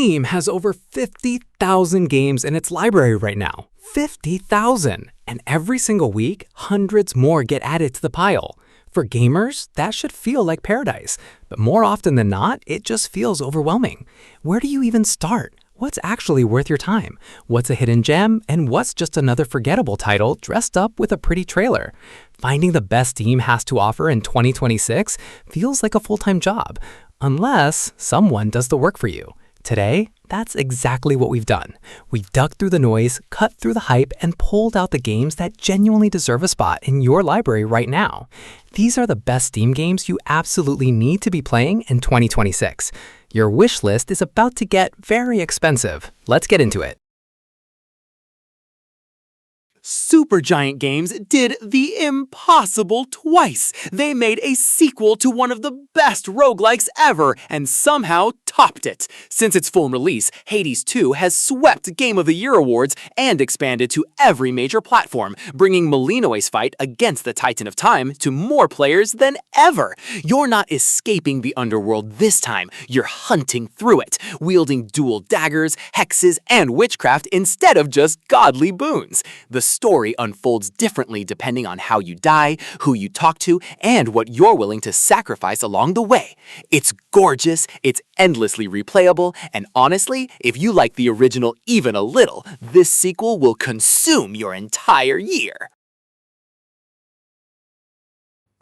Steam has over 50,000 games in its library right now. 50,000! And every single week, hundreds more get added to the pile. For gamers, that should feel like paradise. But more often than not, it just feels overwhelming. Where do you even start? What's actually worth your time? What's a hidden gem? And what's just another forgettable title dressed up with a pretty trailer? Finding the best Steam has to offer in 2026 feels like a full-time job, unless someone does the work for you. Today, that's exactly what we've done. We've dug through the noise, cut through the hype, and pulled out the games that genuinely deserve a spot in your library right now. These are the best Steam games you absolutely need to be playing in 2026. Your wish list is about to get very expensive. Let's get into it. Supergiant Games did the impossible twice. They made a sequel to one of the best roguelikes ever and somehow topped it. Since its full release, Hades 2 has swept Game of the Year awards and expanded to every major platform, bringing Molino's fight against the Titan of Time to more players than ever. You're not escaping the underworld this time, you're hunting through it, wielding dual daggers, hexes, and witchcraft instead of just godly boons. The story unfolds differently depending on how you die, who you talk to, and what you're willing to sacrifice along the way. It's gorgeous, it's endlessly replayable, and honestly, if you like the original even a little, this sequel will consume your entire year.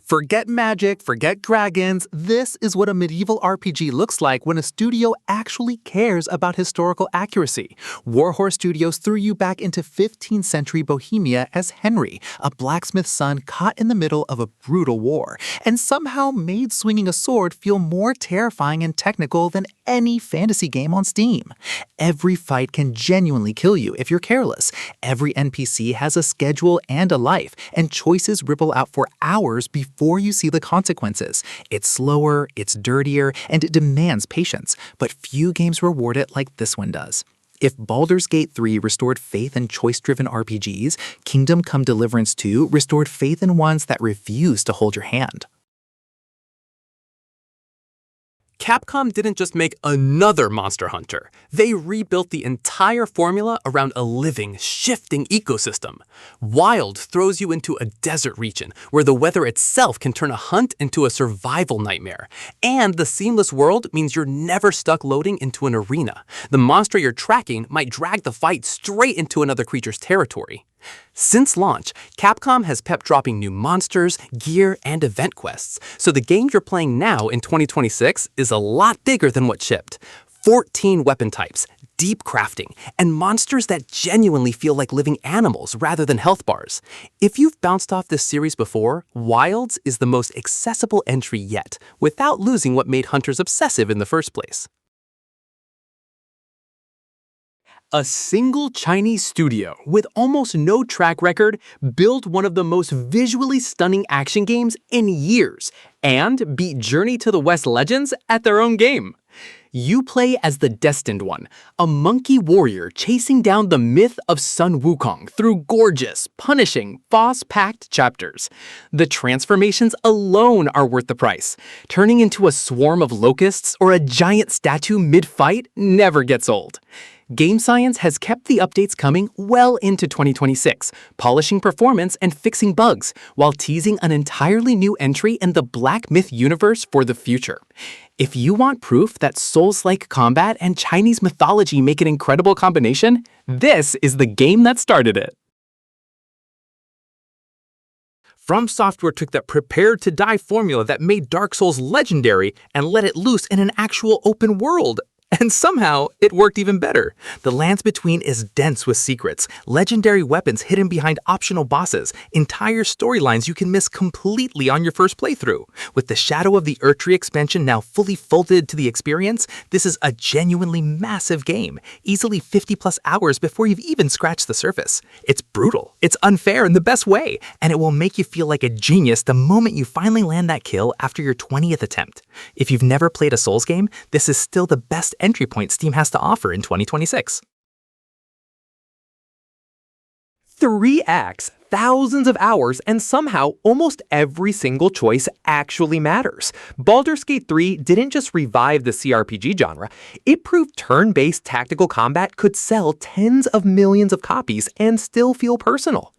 Forget magic, forget dragons. This is what a medieval RPG looks like when a studio actually cares about historical accuracy. Warhorse Studios threw you back into 15th century Bohemia as Henry, a blacksmith's son caught in the middle of a brutal war, and somehow made swinging a sword feel more terrifying and technical than any fantasy game on Steam. Every fight can genuinely kill you if you're careless. Every NPC has a schedule and a life, and choices ripple out for hours before you see the consequences. It's slower, it's dirtier, and it demands patience, but few games reward it like this one does. If Baldur's Gate 3 restored faith in choice-driven RPGs, Kingdom Come Deliverance 2 restored faith in ones that refuse to hold your hand. Capcom didn't just make another Monster Hunter. They rebuilt the entire formula around a living, shifting ecosystem. Wild throws you into a desert region where the weather itself can turn a hunt into a survival nightmare. And the seamless world means you're never stuck loading into an arena. The monster you're tracking might drag the fight straight into another creature's territory. Since launch, Capcom has kept dropping new monsters, gear, and event quests, so the game you're playing now in 2026 is a lot bigger than what shipped. 14 weapon types, deep crafting, and monsters that genuinely feel like living animals rather than health bars. If you've bounced off this series before, Wilds is the most accessible entry yet, without losing what made hunters obsessive in the first place. A single Chinese studio with almost no track record built one of the most visually stunning action games in years and beat Journey to the West Legends at their own game. You play as the Destined One, a monkey warrior chasing down the myth of Sun Wukong through gorgeous, punishing, boss-packed chapters. The transformations alone are worth the price. Turning into a swarm of locusts or a giant statue mid-fight never gets old. Game Science has kept the updates coming well into 2026, polishing performance and fixing bugs, while teasing an entirely new entry in the Black Myth universe for the future. If you want proof that Souls-like combat and Chinese mythology make an incredible combination, this is the game that started it. From Software took that prepare-to-die formula that made Dark Souls legendary and let it loose in an actual open world. And somehow, it worked even better. The Lands Between is dense with secrets, legendary weapons hidden behind optional bosses, entire storylines you can miss completely on your first playthrough. With the Shadow of the Erdtree expansion now fully folded to the experience, this is a genuinely massive game, easily 50+ hours before you've even scratched the surface. It's brutal, it's unfair in the best way, and it will make you feel like a genius the moment you finally land that kill after your 20th attempt. If you've never played a Souls game, this is still the best entry point Steam has to offer in 2026. 3 acts, thousands of hours, and somehow almost every single choice actually matters. Baldur's Gate 3 didn't just revive the CRPG genre, it proved turn-based tactical combat could sell tens of millions of copies and still feel personal.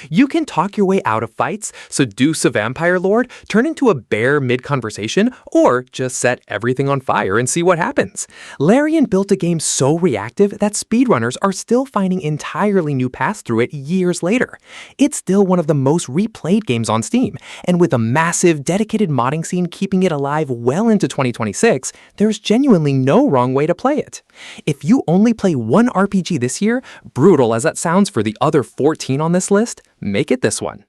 You can talk your way out of fights, seduce a vampire lord, turn into a bear mid-conversation, or just set everything on fire and see what happens. Larian built a game so reactive that speedrunners are still finding entirely new paths through it years later. It's still one of the most replayed games on Steam, and with a massive, dedicated modding scene keeping it alive well into 2026, there's genuinely no wrong way to play it. If you only play one RPG this year, brutal as that sounds for the other 14 on this list, make it this one.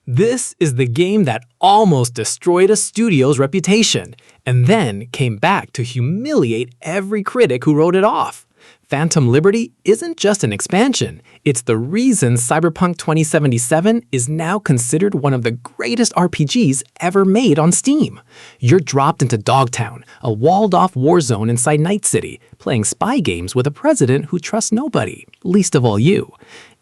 This is the game that almost destroyed a studio's reputation, and then came back to humiliate every critic who wrote it off. Phantom Liberty isn't just an expansion, it's the reason Cyberpunk 2077 is now considered one of the greatest RPGs ever made on Steam. You're dropped into Dogtown, a walled-off war zone inside Night City, playing spy games with a president who trusts nobody, least of all you.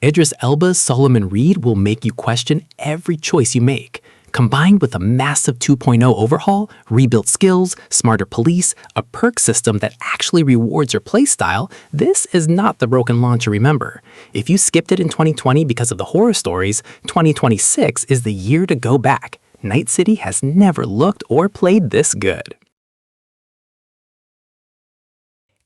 Idris Elba's Solomon Reed will make you question every choice you make. Combined with a massive 2.0 overhaul, rebuilt skills, smarter police, a perk system that actually rewards your playstyle, this is not the broken launch you remember. If you skipped it in 2020 because of the horror stories, 2026 is the year to go back. Night City has never looked or played this good.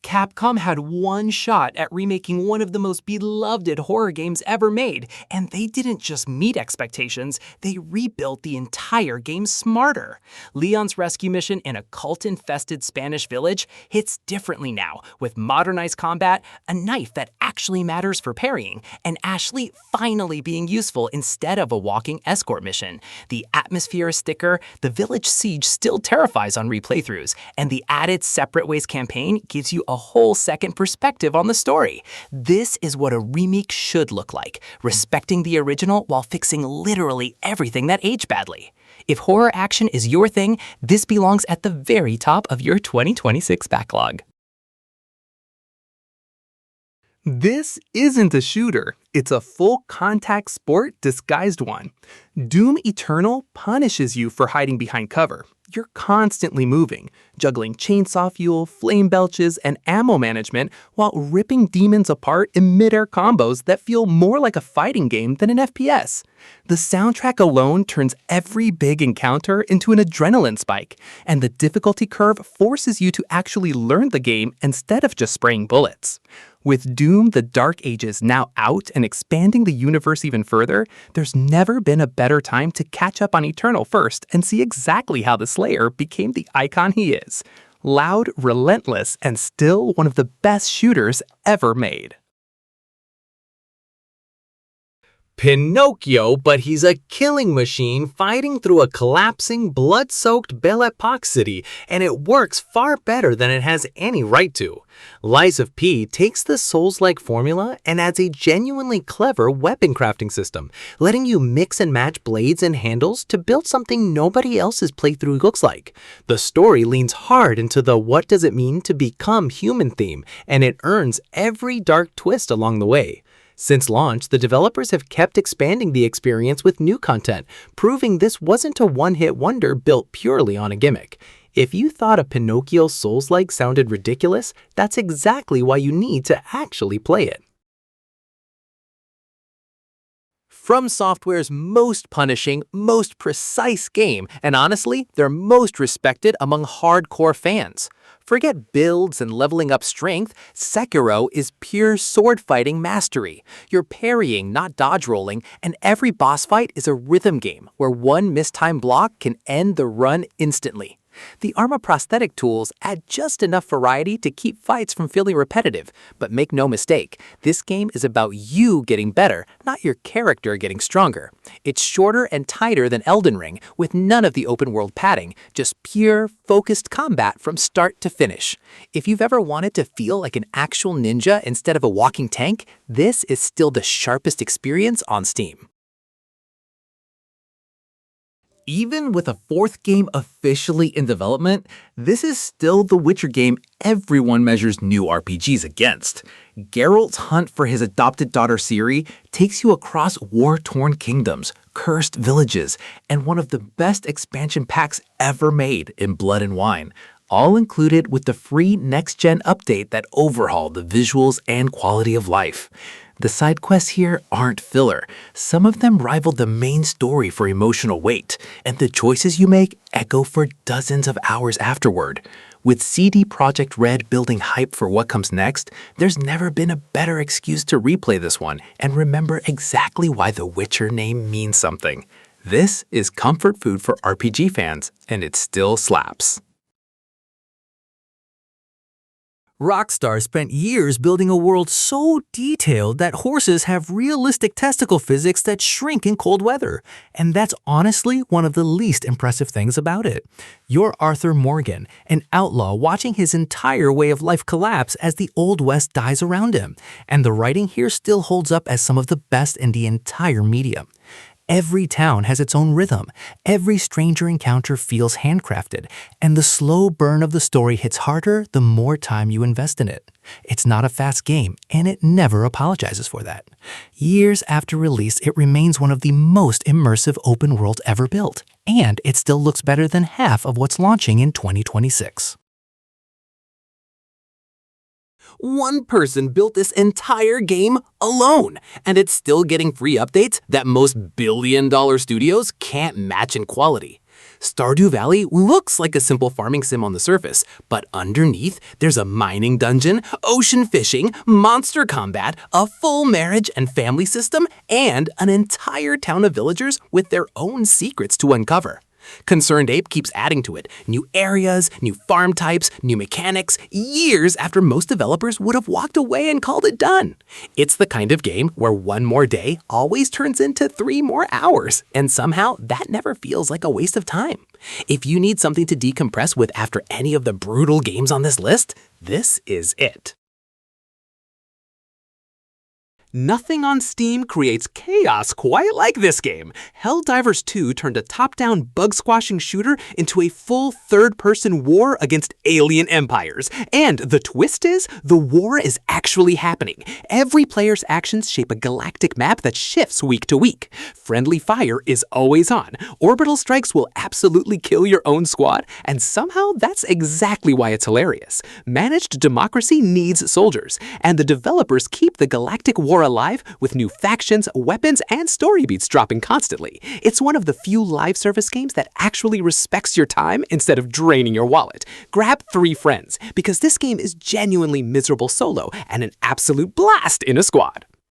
Capcom had one shot at remaking one of the most beloved horror games ever made, and they didn't just meet expectations, they rebuilt the entire game smarter. Leon's rescue mission in a cult-infested Spanish village hits differently now, with modernized combat, a knife that actually matters for parrying, and Ashley finally being useful instead of a walking escort mission. The atmosphere is thicker, the village siege still terrifies on replaythroughs, and the added Separate Ways campaign gives you a whole second perspective on the story. This is what a remake should look like, respecting the original while fixing literally everything that aged badly. If horror action is your thing, this belongs at the very top of your 2026 backlog. This isn't a shooter, it's a full-contact sport disguised one. Doom Eternal punishes you for hiding behind cover. You're constantly moving, juggling chainsaw fuel, flame belches, and ammo management while ripping demons apart in mid-air combos that feel more like a fighting game than an FPS. The soundtrack alone turns every big encounter into an adrenaline spike, and the difficulty curve forces you to actually learn the game instead of just spraying bullets. With Doom: The Dark Ages now out and expanding the universe even further, there's never been a better time to catch up on Eternal first and see exactly how the Slayer became the icon he is. Loud, relentless, and still one of the best shooters ever made. Pinocchio, but he's a killing machine fighting through a collapsing, blood-soaked Belle Epoque city, and it works far better than it has any right to. Lies of P takes the Souls-like formula and adds a genuinely clever weapon crafting system, letting you mix and match blades and handles to build something nobody else's playthrough looks like. The story leans hard into the what does it mean to become human theme, and it earns every dark twist along the way. Since launch, the developers have kept expanding the experience with new content, proving this wasn't a one-hit wonder built purely on a gimmick. If you thought a Pinocchio Souls-like sounded ridiculous, that's exactly why you need to actually play it. From Software's most punishing, most precise game, and honestly, their most respected among hardcore fans. Forget builds and leveling up strength, Sekiro is pure sword-fighting mastery. You're parrying, not dodge rolling, and every boss fight is a rhythm game where one mistimed block can end the run instantly. The Arma prosthetic tools add just enough variety to keep fights from feeling repetitive, but make no mistake, this game is about you getting better, not your character getting stronger. It's shorter and tighter than Elden Ring, with none of the open-world padding, just pure, focused combat from start to finish. If you've ever wanted to feel like an actual ninja instead of a walking tank, this is still the sharpest experience on Steam. Even with a fourth game officially in development, this is still the Witcher game everyone measures new RPGs against. Geralt's hunt for his adopted daughter Ciri takes you across war-torn kingdoms, cursed villages, and one of the best expansion packs ever made in Blood and Wine, all included with the free next-gen update that overhauled the visuals and quality of life. The side quests here aren't filler. Some of them rival the main story for emotional weight, and the choices you make echo for dozens of hours afterward. With CD Projekt Red building hype for what comes next, there's never been a better excuse to replay this one and remember exactly why the Witcher name means something. This is comfort food for RPG fans, and it still slaps. Rockstar spent years building a world so detailed that horses have realistic testicle physics that shrink in cold weather. And that's honestly one of the least impressive things about it. You're Arthur Morgan, an outlaw watching his entire way of life collapse as the Old West dies around him. And the writing here still holds up as some of the best in the entire medium. Every town has its own rhythm, every stranger encounter feels handcrafted, and the slow burn of the story hits harder the more time you invest in it. It's not a fast game, and it never apologizes for that. Years after release, it remains one of the most immersive open worlds ever built, and it still looks better than half of what's launching in 2026. One person built this entire game alone, and it's still getting free updates that most billion-dollar studios can't match in quality. Stardew Valley looks like a simple farming sim on the surface, but underneath there's a mining dungeon, ocean fishing, monster combat, a full marriage and family system, and an entire town of villagers with their own secrets to uncover. Concerned Ape keeps adding to it, new areas, new farm types, new mechanics, years after most developers would have walked away and called it done. It's the kind of game where one more day always turns into 3 more hours, and somehow that never feels like a waste of time. If you need something to decompress with after any of the brutal games on this list, this is it. Nothing on Steam creates chaos quite like this game. Helldivers 2 turned a top-down bug-squashing shooter into a full third-person war against alien empires. And the twist is, the war is actually happening. Every player's actions shape a galactic map that shifts week to week. Friendly fire is always on. Orbital strikes will absolutely kill your own squad, and somehow that's exactly why it's hilarious. Managed democracy needs soldiers, and the developers keep the galactic war alive with new factions, weapons, and story beats dropping constantly. It's one of the few live service games that actually respects your time instead of draining your wallet. Grab 3 friends, because this game is genuinely miserable solo and an absolute blast in a squad.